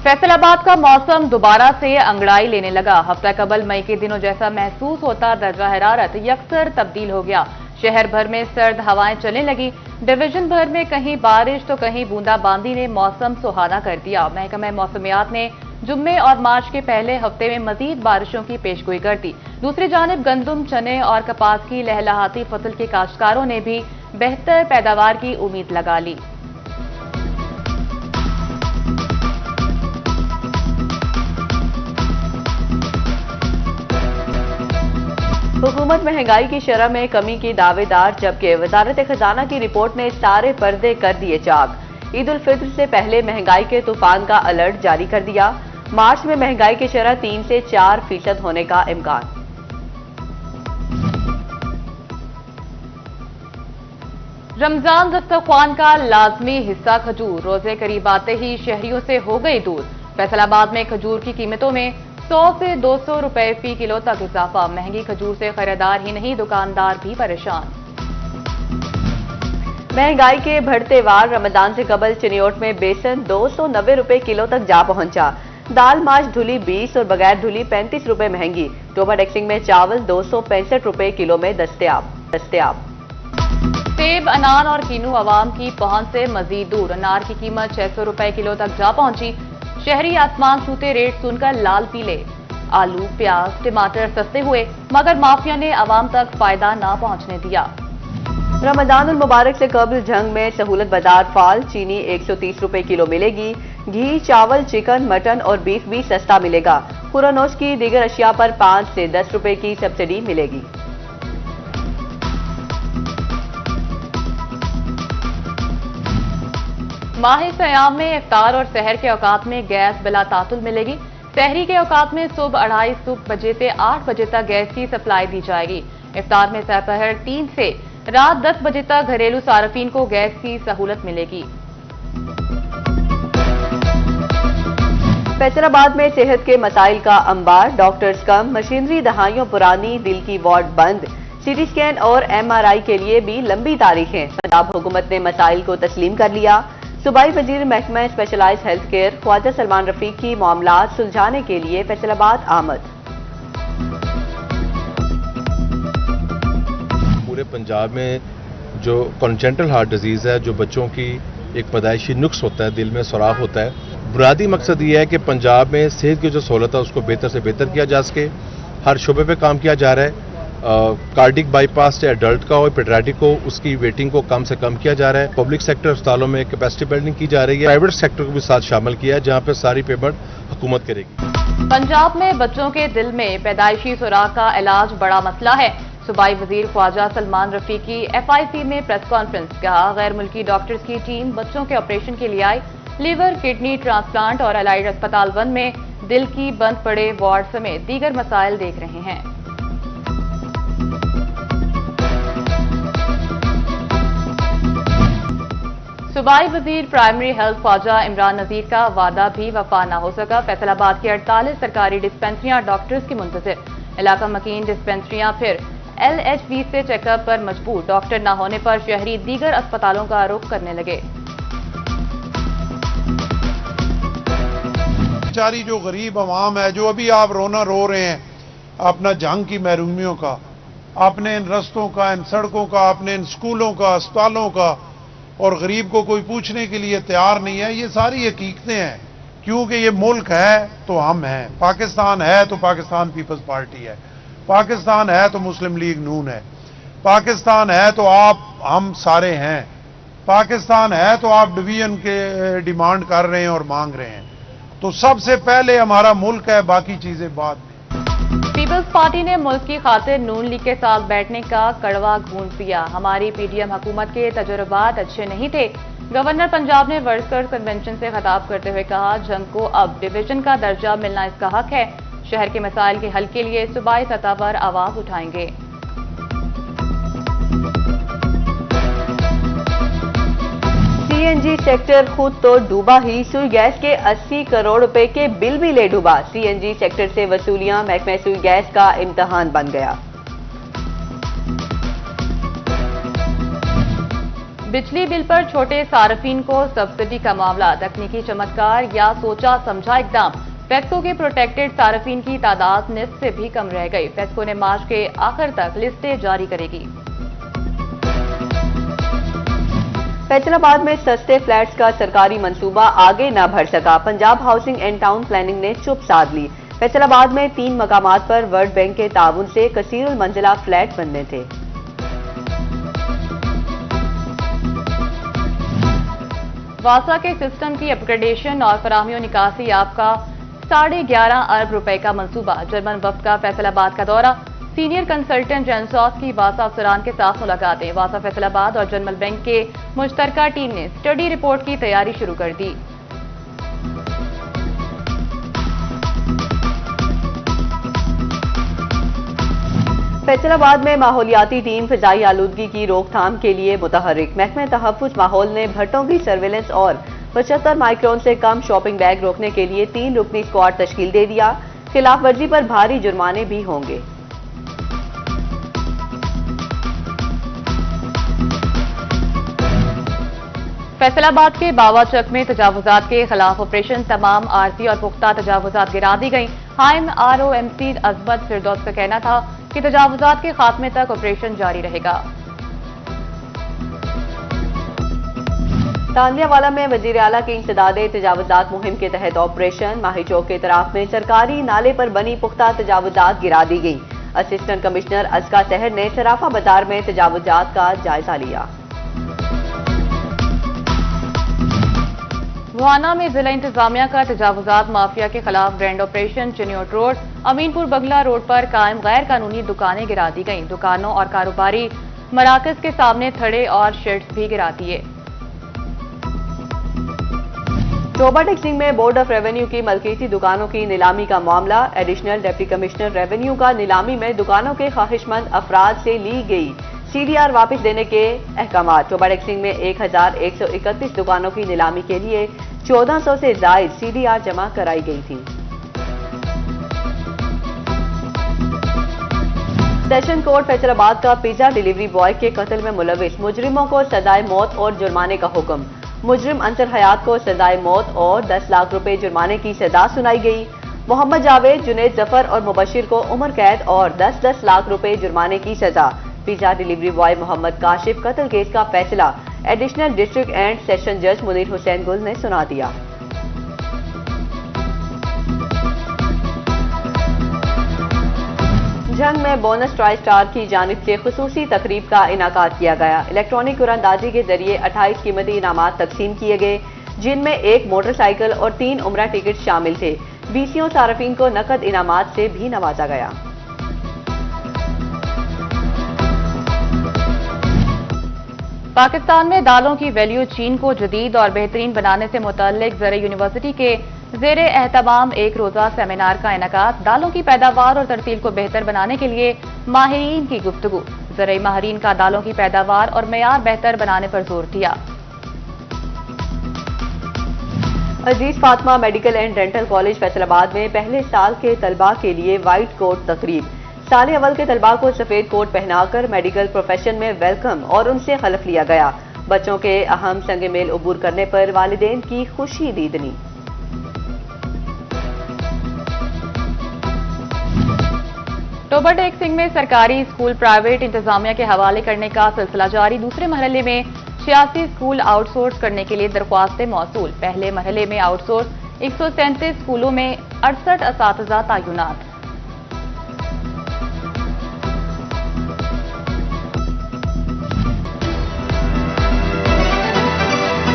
फैसलाबाद का मौसम दोबारा से अंगड़ाई लेने लगा। हफ्ता कबल मई के दिनों जैसा महसूस होता दर्जा हरारत यकसर तब्दील हो गया। शहर भर में सर्द हवाएं चलने लगी। डिवीजन भर में कहीं बारिश तो कहीं बूंदाबांदी ने मौसम सुहाना कर दिया। महकमा मौसमियात ने जुम्मे और मार्च के पहले हफ्ते में मजीद बारिशों की पेशगोई कर दी। दूसरी जानिब गंदम, चने और कपास की लहलहाती फसल के काश्तकारों ने भी बेहतर पैदावार की उम्मीद लगा ली। हुकूमत महंगाई की शरह में कमी की दावेदार, जबकि वजारत खजाना की रिपोर्ट ने सारे पर्दे कर दिए चाक। ईद उल फित्र से पहले महंगाई के तूफान का अलर्ट जारी कर दिया। मार्च में महंगाई की शरह 3 से 4% होने का इम्कान। रमजान दस्तरख्वान का लाजमी हिस्सा खजूर। रोजे करीब आते ही शहरियों से हो गई दूर। फैसलाबाद में खजूर की कीमतों में 100 से 200 रुपए फी किलो तक इजाफा। महंगी खजूर से खरीदार ही नहीं, दुकानदार भी परेशान। महंगाई के बढ़ते वार रमजान से कबल चिनियोट में बेसन 290 रुपए किलो तक जा पहुंचा। दाल माश धुली 20 और बगैर धुली 35 रुपए महंगी। टोबा टैक्सिंग में चावल 265 रुपए किलो में दस्तयाब। सेब, अनार और कीनू अवाम की पहुंच से मजीद दूर। अनार की कीमत 600 रुपए किलो तक जा पहुंची। शहरी आसमान छूते रेट सुनकर लाल पीले। आलू, प्याज, टमाटर सस्ते हुए, मगर माफिया ने आवाम तक फायदा न पहुंचने दिया। रमजान उल मुबारक से कबल जंग में सहूलत बाजार फाल। चीनी 130 रुपए किलो मिलेगी। घी, चावल, चिकन, मटन और बीफ भी सस्ता मिलेगा। खुरानोश की दीगर अशिया पर 5 से 10 रुपए की सब्सिडी मिलेगी। माह सयाम में इफ्तार और सहर के औकात में गैस बिला तातुल मिलेगी। सहरी के औकात में सुबह 2:30 बजे से 8 बजे तक गैस की सप्लाई दी जाएगी। इफ्तार में दोपहर 3 से रात 10 बजे तक घरेलू सार्फिन को गैस की सहूलत मिलेगी। फैसलाबाद में सेहत के मसाइल का अंबार। डॉक्टर्स कम, मशीनरी दहाइयों पुरानी, दिल की वार्ड बंद। सीटी स्कैन और MRI के लिए भी लंबी तारीखें। पंजाब हुकूमत ने मसाइल को तस्लीम कर लिया। सूबाई वजीर महकमा specialised health care Khawaja Salman Rafique की मामलात सुलझाने के लिए फैसलाबाद आमद। पूरे पंजाब में जो कॉन्जेंटल हार्ट डिजीज है, जो बच्चों की एक पैदाइशी नुक्स होता है, दिल में सुराख होता है, बुनियादी मकसद ये है कि पंजाब में सेहत की जो सहूलत है उसको बेहतर से बेहतर किया जा सके। हर शुबे पे काम किया जा रहा है। कार्डिक बाईपास चाहे अडल्ट का हो, पेडियाट्रिक हो, उसकी वेटिंग को कम से कम किया जा रहा है। पब्लिक सेक्टर अस्पतालों में कैपेसिटी बिल्डिंग की जा रही है। प्राइवेट सेक्टर को भी साथ शामिल किया है, जहां पे सारी पेमेंट हुकूमत करेगी। पंजाब में बच्चों के दिल में पैदाइशी सुराख का इलाज बड़ा मसला है। सूबाई वजीर ख्वाजा सलमान रफीक की FIC में प्रेस कॉन्फ्रेंस। कहा, गैर मुल्की डॉक्टर्स की टीम बच्चों के ऑपरेशन के लिए आई। लीवर, किडनी ट्रांसप्लांट और अलाइड अस्पताल 1 में दिल की बंद पड़े वार्ड समेत दीगर मसाइल देख रहे हैं। सूबाई वजीर प्राइमरी हेल्थ ख्वाजा इमरान नजीर का वादा भी वफा न हो सका। फैसलाबाद की 48 सरकारी डिस्पेंसरियां डॉक्टर्स की मुंतजिर। इलाका मकीन डिस्पेंसरियां फिर LHV से चेकअप पर मजबूर। डॉक्टर न होने पर शहरी दीगर अस्पतालों का रुख करने लगे। बेचारी जो गरीब आवाम है, जो अभी आप रोना रो रहे हैं अपना जंग की महरूमियों का, अपने इन रस्तों का, इन सड़कों का, अपने इन स्कूलों का, अस्पतालों का, और गरीब को कोई पूछने के लिए तैयार नहीं है। ये सारी हकीकतें हैं, क्योंकि ये मुल्क है तो हम हैं। पाकिस्तान है तो पाकिस्तान पीपल्स पार्टी है। पाकिस्तान है तो मुस्लिम लीग नून है। पाकिस्तान है तो आप हम सारे हैं। पाकिस्तान है तो आप डिवीजन के डिमांड कर रहे हैं और मांग रहे हैं। तो सबसे पहले हमारा मुल्क है, बाकी चीजें बाद में। पीपल्स पार्टी ने मुल्क की खातिर नून लीग के साथ बैठने का कड़वा घूंट पिया। हमारी PDM हुकूमत के तजुर्बात अच्छे नहीं थे। गवर्नर पंजाब ने वर्कर्स कन्वेंशन से खिताब करते हुए कहा, जंग को अब डिवीजन का दर्जा मिलना इसका हक है। शहर के मसाइल के हल के लिए सूबाई सतह पर आवाज उठाएंगे। CNG सेक्टर खुद तो डूबा ही, सुई गैस के 80 करोड़ रुपए के बिल भी ले डूबा। CNG सेक्टर से वसूलियां महकमा सुई गैस का इम्तिहान बन गया। बिजली बिल पर छोटे सार्फिन को सब्सिडी का मामला तकनीकी चमत्कार या सोचा समझा इकदाम। फेस्को के प्रोटेक्टेड सार्फिन की तादाद निस्फ से भी कम रह गई। फेस्को ने मार्च के आखिर तक लिस्टें जारी करेगी। फैसलाबाद में सस्ते फ्लैट्स का सरकारी मंसूबा आगे न बढ़ सका। Punjab housing and town planning ने चुप साध ली। फैसलाबाद में 3 मकामात पर वर्ल्ड बैंक के ताउन से कसीरुल मंजिला फ्लैट बनने थे। वासा के सिस्टम की अपग्रेडेशन और फराहमी और निकासी आपका 11.5 अरब रुपए का मंसूबा। जर्मन वफ्द का फैसलाबाद का दौरा। सीनियर कंसल्टेंट जेनसॉस की वासा अफसरान के साथ मुलाकातें। वासा फैसलाबाद और जनरल बैंक के मुश्तरका टीम ने स्टडी रिपोर्ट की तैयारी शुरू कर दी। फैसलाबाद में माहौलियाती टीम फिजाई आलूदगी की रोकथाम के लिए मुतहर्रिक। महकमे तहफ्फुज माहौल ने भट्टों की सर्वेलेंस और 75 माइक्रोन से कम शॉपिंग बैग रोकने के लिए 3 रुकनी स्क्वाड तश्कील दे दिया। खिलाफ वर्जी पर भारी जुर्माने भी होंगे। फैसलाबाद के बावाचक में तजावुजात के खिलाफ ऑपरेशन। तमाम आरती और पुख्ता तजावुजात गिरा दी गई। हाइम ROMC अजमत फिरदौस का कहना था कि तजावुजात के खात्मे तक ऑपरेशन जारी रहेगा। तांदियावाला में वजीर आला की इंसदादे तजावुजात मुहिम के तहत ऑपरेशन। माही चौक के तरफ में सरकारी नाले पर बनी पुख्ता तजावुजात गिरा दी गई। असिस्टेंट कमिश्नर अजका सहर ने सराफा बाजार में तजावुजात का जायजा लिया। मुआना में जिला इंतजामिया का तजावुजात माफिया के खिलाफ grand operation. Chiniot road, Aminpur Bangla road पर कायम गैर कानूनी दुकानें गिरा दी गईं। दुकानों और कारोबारी मराकज के सामने थड़े और शेड्स भी गिरा दिए। टोबा टैक्सिंग में बोर्ड ऑफ रेवेन्यू की मलकीती दुकानों की नीलामी का मामला। एडिशनल डिप्टी कमिश्नर रेवेन्यू का नीलामी में दुकानों के ख्वाहिशमंद अफराद से ली गई CDR वापस देने के अहकामात। टोबा टैक्सिंग में 1131 दुकानों की नीलामी के लिए 1400 से जायद CDR जमा कराई गई थी। सेशन कोर्ट फैसलाबाद का पिज्जा डिलीवरी बॉय के कत्ल में मुलविस मुजरिमों को सजाए मौत और जुर्माने का हुक्म। मुजरिम अंसर हयात को सजाए मौत और 10 लाख रुपए जुर्माने की सजा सुनाई गई। मोहम्मद जावेद, जुनेद जफर और मुबशिर को उम्र कैद और 10-10 लाख रुपए जुर्माने की सजा। Pizza delivery boy Mohammad Kashif कत्ल केस का फैसला एडिशनल डिस्ट्रिक्ट एंड सेशन जज मुनीर हुसैन गुल ने सुना दिया। जंग में बोनस ट्राई स्टार की जानिब से खुसूसी तकरीब का इनाकाद किया गया। इलेक्ट्रॉनिक कुरानदाजी के जरिए 28 कीमती इनामात तकसीम किए गए, जिनमें 1 मोटरसाइकिल और 3 उम्रा टिकट शामिल थे। BCO सार्फिन को नकद इनामात से भी नवाजा गया। पाकिस्तान में दालों की वैल्यू चीन को जदीद और बेहतरीन बनाने से मुतल्लिक ज़रे यूनिवर्सिटी के ज़ेरे एहतमाम एक रोज़ा सेमिनार का इनेकाद। दालों की पैदावार और तरतीब को बेहतर बनाने के लिए माहिरीन की गुफ्तगू। ज़रे माहिरीन का दालों की पैदावार और मेयार बेहतर बनाने पर जोर दिया। Aziz Fatima medical and dental college Faisalabad में पहले साल के तलबा के लिए व्हाइट कोट तकरीब। साल अव्वल के तलबा को सफेद कोट पहनाकर मेडिकल प्रोफेशन में वेलकम और उनसे हलफ लिया गया। बच्चों के अहम संग मेल अबूर करने पर वालिदैन की खुशी दीदनी। टोबा टैक्सिंग में सरकारी स्कूल प्राइवेट इंतजामिया के हवाले करने का सिलसिला जारी। दूसरे मरहले में 86 स्कूल आउटसोर्स करने के लिए दरख्वास्तें मौसूल। पहले मरहले में आउटसोर्स 137 स्कूलों में 68 असातिज़ा तैनात।